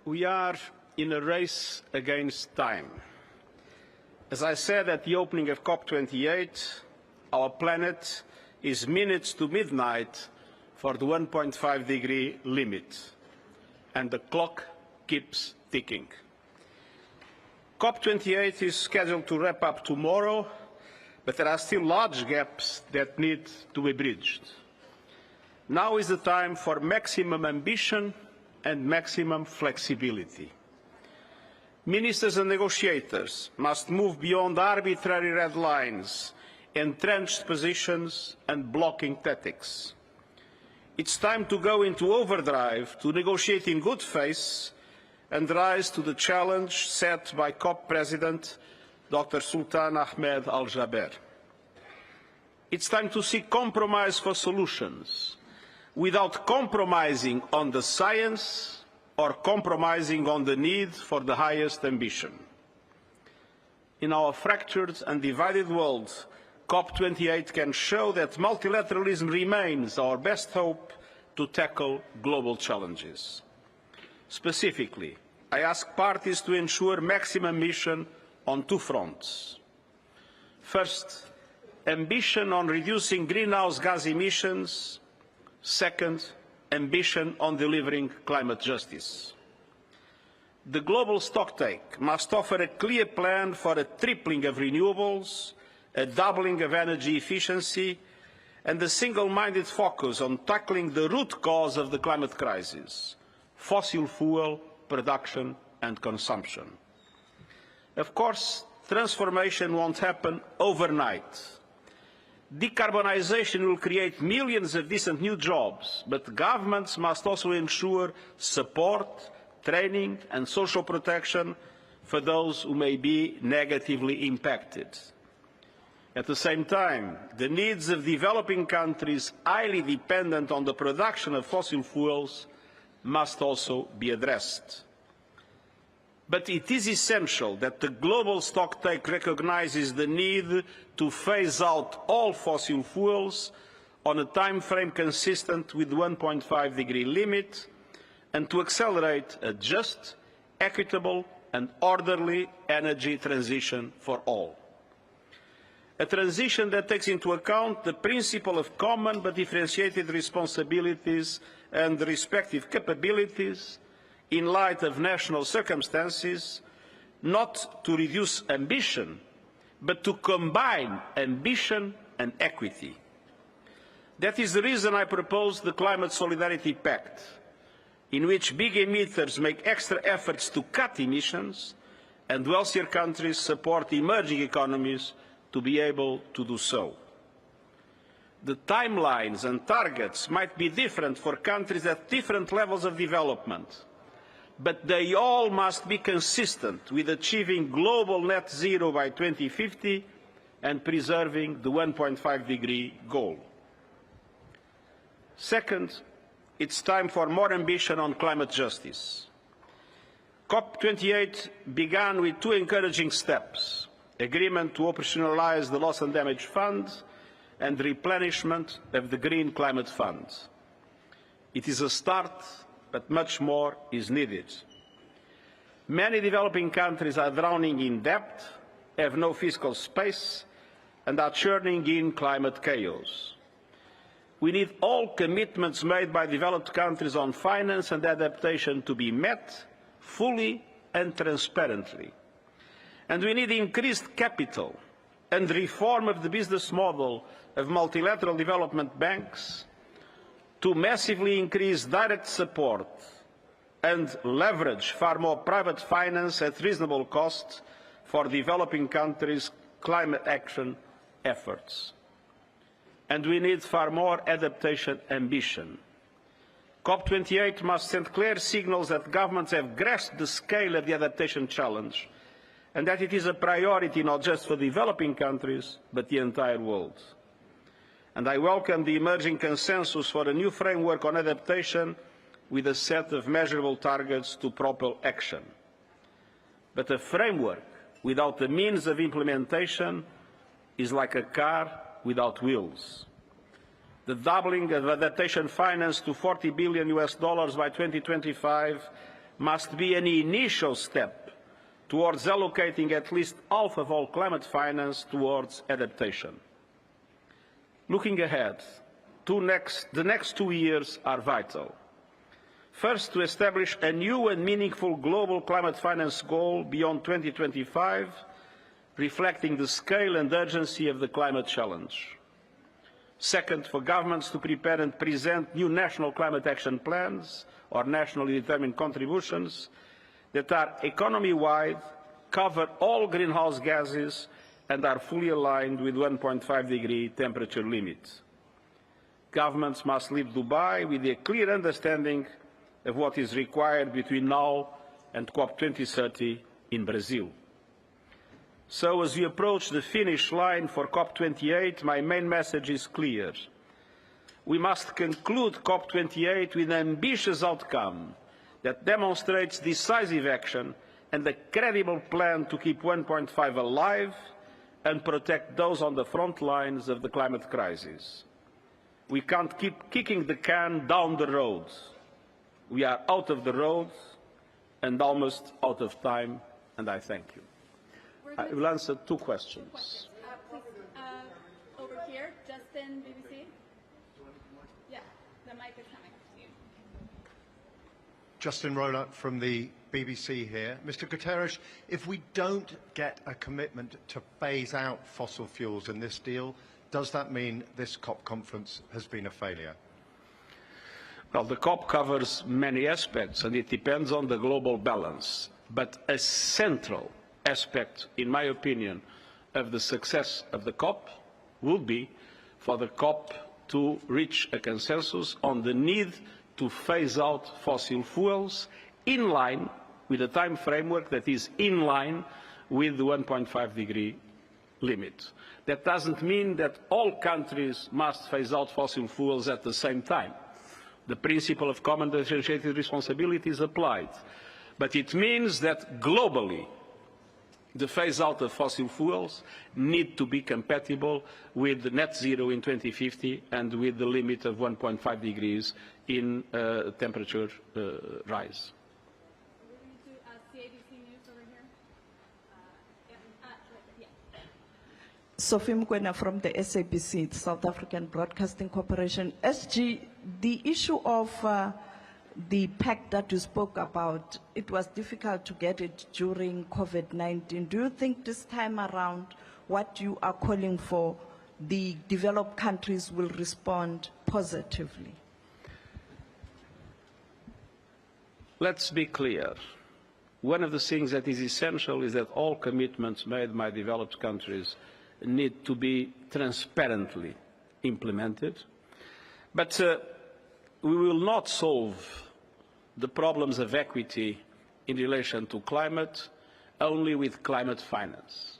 We are in a race against time. As I said at the opening of Cop28, our planet is minutes to midnight for the 1.5-degree limit, and the clock keeps ticking. Cop28 is scheduled to wrap up tomorrow, but there are still large gaps that need to be bridged. Now is the time for maximum ambition and maximum flexibility. Ministers and negotiators must move beyond arbitrary red lines, entrenched positions and blocking tactics. It's time to go into overdrive to negotiate in good faith and rise to the challenge set by COP President Dr. Sultan Ahmed Al-Jaber. It's time to seek compromise for solutions without compromising on the science or compromising on the need for the highest ambition. In our fractured and divided world, COP28 can show that multilateralism remains our best hope to tackle global challenges. Specifically, I ask parties to ensure maximum ambition on two fronts. First, ambition on reducing greenhouse gas emissions. Second, ambition on delivering climate justice. The global stocktake must offer a clear plan for a tripling of renewables, a doubling of energy efficiency, and a single-minded focus on tackling the root cause of the climate crisis: fossil fuel production and consumption. Of course, transformation won't happen overnight. Decarbonisation will create millions of decent new jobs, but governments must also ensure support, training and social protection for those who may be negatively impacted. At the same time, the needs of developing countries highly dependent on the production of fossil fuels must also be addressed. But it is essential that the global stocktake recognises the need to phase out all fossil fuels on a time frame consistent with the 1.5-degree limit and to accelerate a just, equitable and orderly energy transition for all. A transition that takes into account the principle of common but differentiated responsibilities and respective capabilities in light of national circumstances, not to reduce ambition, but to combine ambition and equity. That is the reason I propose the Climate Solidarity Pact, in which big emitters make extra efforts to cut emissions and wealthier countries support emerging economies to be able to do so. The timelines and targets might be different for countries at different levels of development, but they all must be consistent with achieving global net zero by 2050 and preserving the 1.5-degree goal. Second, it's time for more ambition on climate justice. Cop28 began with two encouraging steps: agreement to operationalise the Loss and Damage Fund and replenishment of the Green Climate Fund. It is a start, but much more is needed. Many developing countries are drowning in debt, have no fiscal space, and are churning in climate chaos. We need all commitments made by developed countries on finance and adaptation to be met fully and transparently. And we need increased capital and reform of the business model of multilateral development banks to massively increase direct support and leverage far more private finance at reasonable cost for developing countries' climate action efforts. And we need far more adaptation ambition. COP28 must send clear signals that governments have grasped the scale of the adaptation challenge and that it is a priority not just for developing countries, but the entire world. And I welcome the emerging consensus for a new framework on adaptation with a set of measurable targets to propel action. But a framework without the means of implementation is like a car without wheels. The doubling of adaptation finance to $40 billion by 2025 must be an initial step towards allocating at least half of all climate finance towards adaptation. Looking ahead, the next 2 years are vital. First, to establish a new and meaningful global climate finance goal beyond 2025, reflecting the scale and urgency of the climate challenge. Second, for governments to prepare and present new national climate action plans or nationally determined contributions that are economy-wide, cover all greenhouse gases and are fully aligned with 1.5-degree temperature limits. Governments must leave Dubai with a clear understanding of what is required between now and COP2030 in Brazil. So as we approach the finish line for COP28, my main message is clear. We must conclude COP28 with an ambitious outcome that demonstrates decisive action and a credible plan to keep 1.5 alive and protect those on the front lines of the climate crisis. We can't keep kicking the can down the road. We are out of the road and almost out of time, and I thank you. I will answer two questions. Please, over here, Justin, BBC. Yeah, the mic is coming to you. Justin Roller from the BBC here. Mr. Guterres, if we don't get a commitment to phase out fossil fuels in this deal, does that mean this COP conference has been a failure? Well, the COP covers many aspects, and it depends on the global balance. But a central aspect, in my opinion, of the success of the COP will be for the COP to reach a consensus on the need to phase out fossil fuels in line with a time framework that is in line with the 1.5 degree limit. That doesn't mean that all countries must phase out fossil fuels at the same time. The principle of common differentiated responsibility is applied. But it means that globally, the phase-out of fossil fuels need to be compatible with net zero in 2050 and with the limit of 1.5 degrees in temperature rise. We're going to CABC News over here. Sophie Mkwena from the SABC, South African Broadcasting Corporation. SG, the issue of the pact that you spoke about, it was difficult to get it during COVID-19. Do you think this time around what you are calling for, the developed countries will respond positively? Let's be clear. One of the things that is essential is that all commitments made by developed countries need to be transparently implemented. But we will not solve the problems of equity in relation to climate only with climate finance.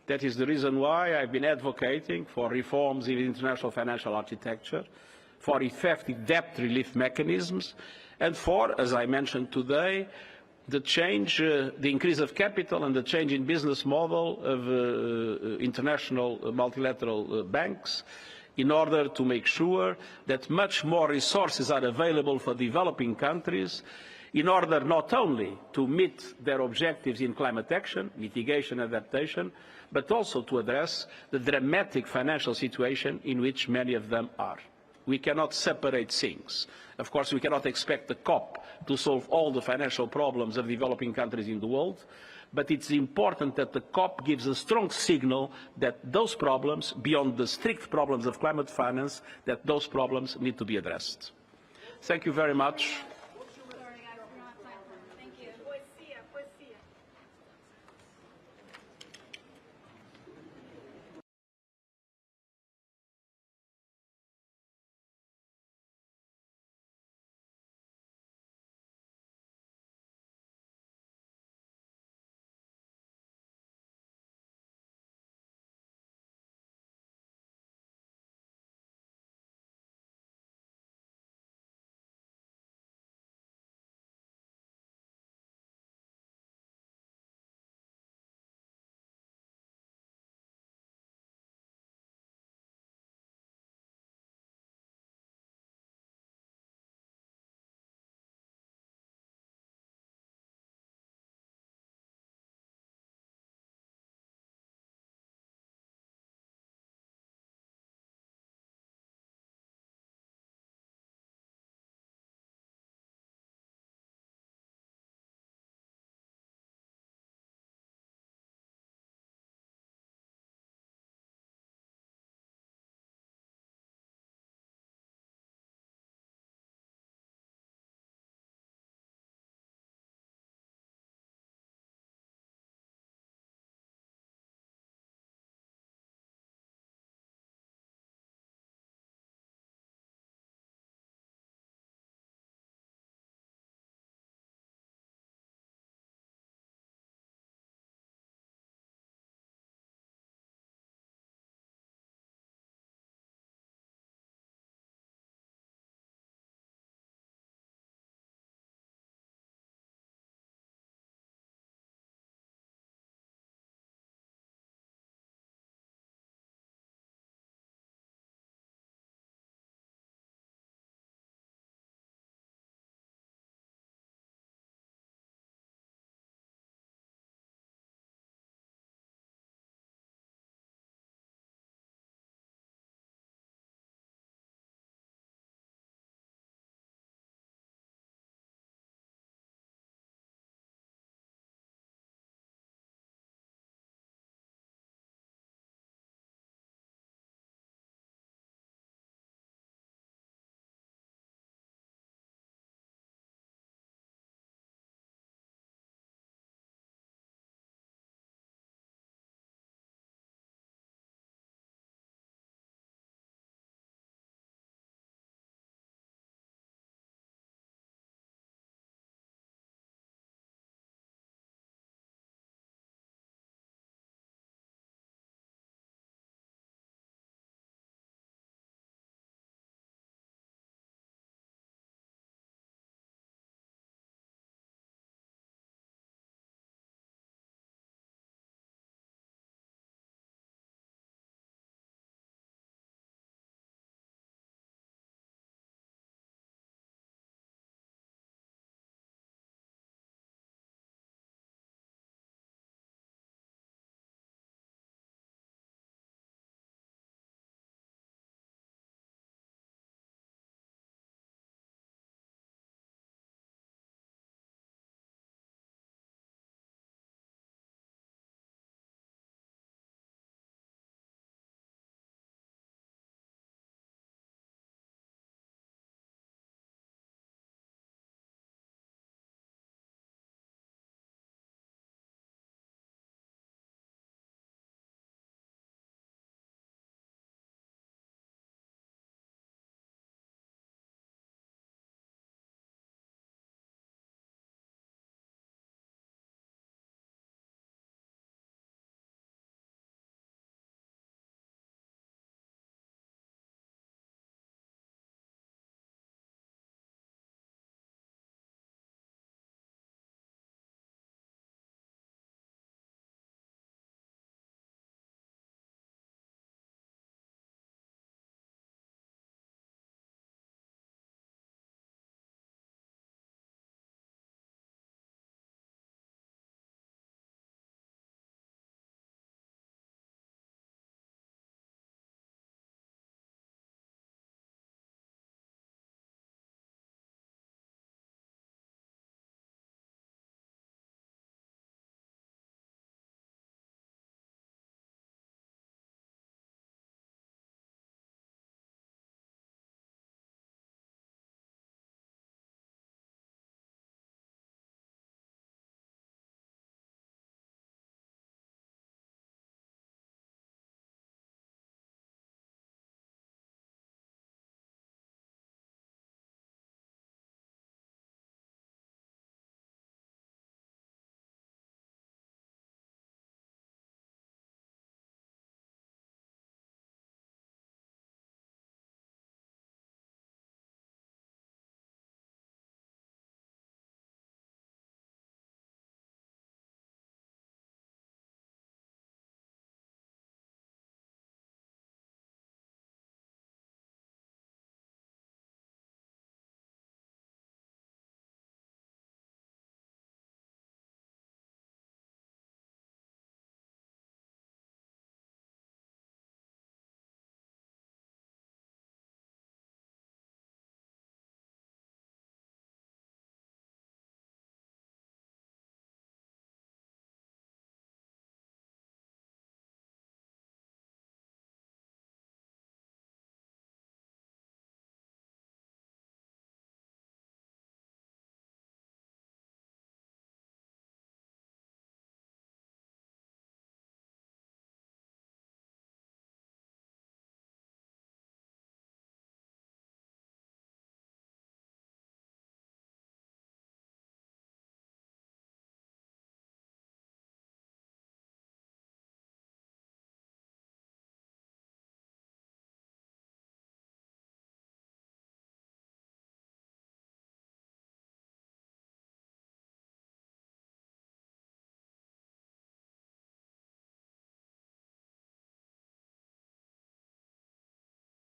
That is the reason why I've been advocating for reforms in international financial architecture, for effective debt relief mechanisms, and for, as I mentioned today, the change, the increase of capital and the change in business model of international multilateral banks, in order to make sure that much more resources are available for developing countries, in order not only to meet their objectives in climate action, mitigation, adaptation, but also to address the dramatic financial situation in which many of them are. We cannot separate things. Of course, we cannot expect the COP to solve all the financial problems of developing countries in the world, but it's important that the COP gives a strong signal that those problems, beyond the strict problems of climate finance, that those problems need to be addressed. Thank you very much.